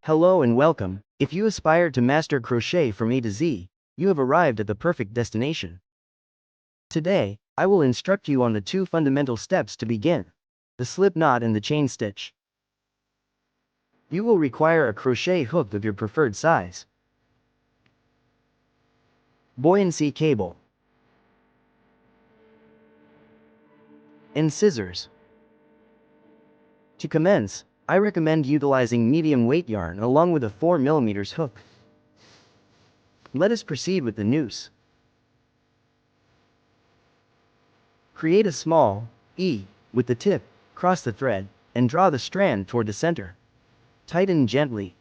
Hello and welcome. If you aspire to master crochet from A to Z, you have arrived at the perfect destination. Today, I will instruct you on the two fundamental steps to begin: the slip knot and the chain stitch. You will require a crochet hook of your preferred size, buoyancy cable, and scissors. To commence, I recommend utilizing medium weight yarn along with a 4mm hook. Let us proceed with the noose. Create a small E with the tip, cross the thread, and draw the strand toward the center. Tighten gently.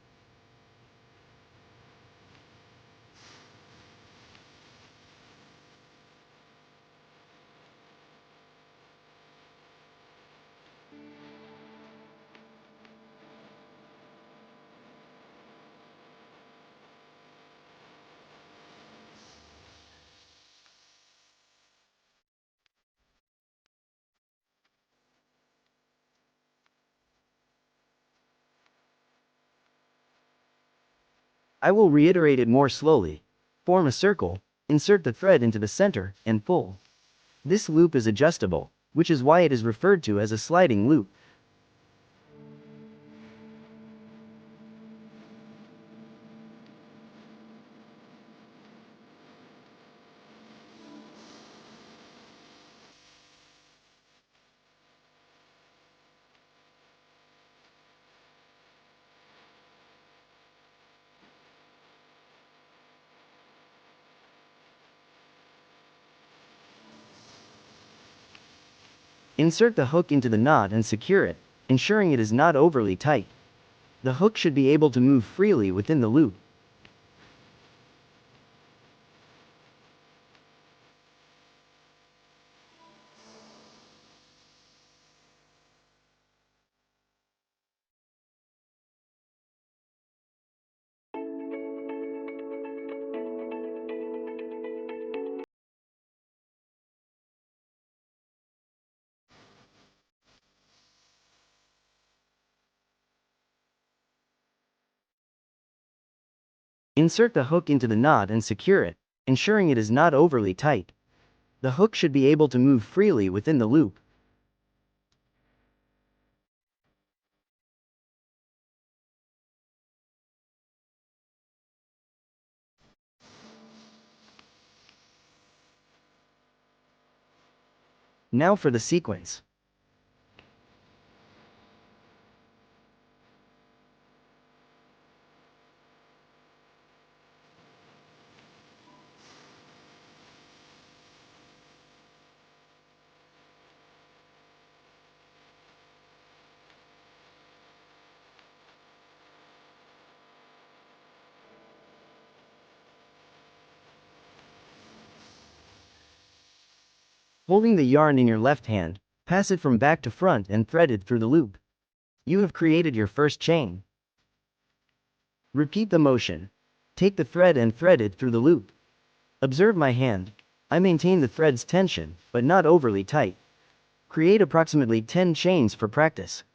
I will reiterate it more slowly. Form a circle, insert the thread into the center, and pull. This loop is adjustable, which is why it is referred to as a sliding loop. Insert the hook into the knot and secure it, ensuring it is not overly tight. The hook should be able to move freely within the loop. Insert the hook into the knot and secure it, ensuring it is not overly tight. The hook should be able to move freely within the loop. Now for the sequence. Holding the yarn in your left hand, pass it from back to front and thread it through the loop. You have created your first chain. Repeat the motion. Take the thread and thread it through the loop. Observe my hand. I maintain the thread's tension, but not overly tight. Create approximately 10 chains for practice.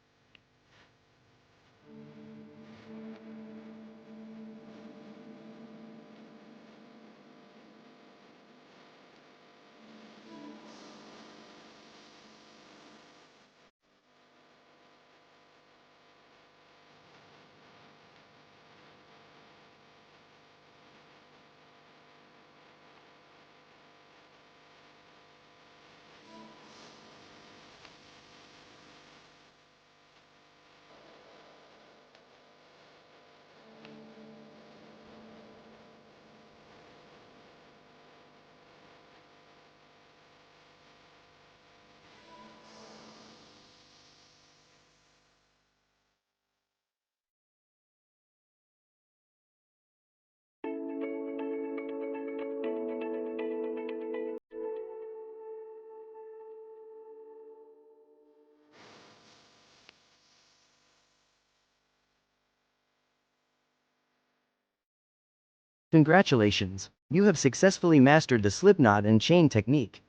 Congratulations! You have successfully mastered the slip knot and chain technique.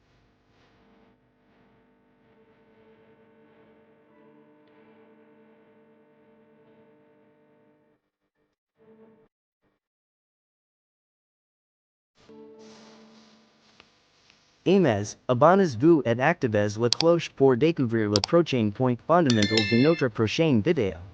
Aimez, abonnez-vous et activez la cloche pour découvrir les prochaines points fondamentaux de notre prochaine vidéo.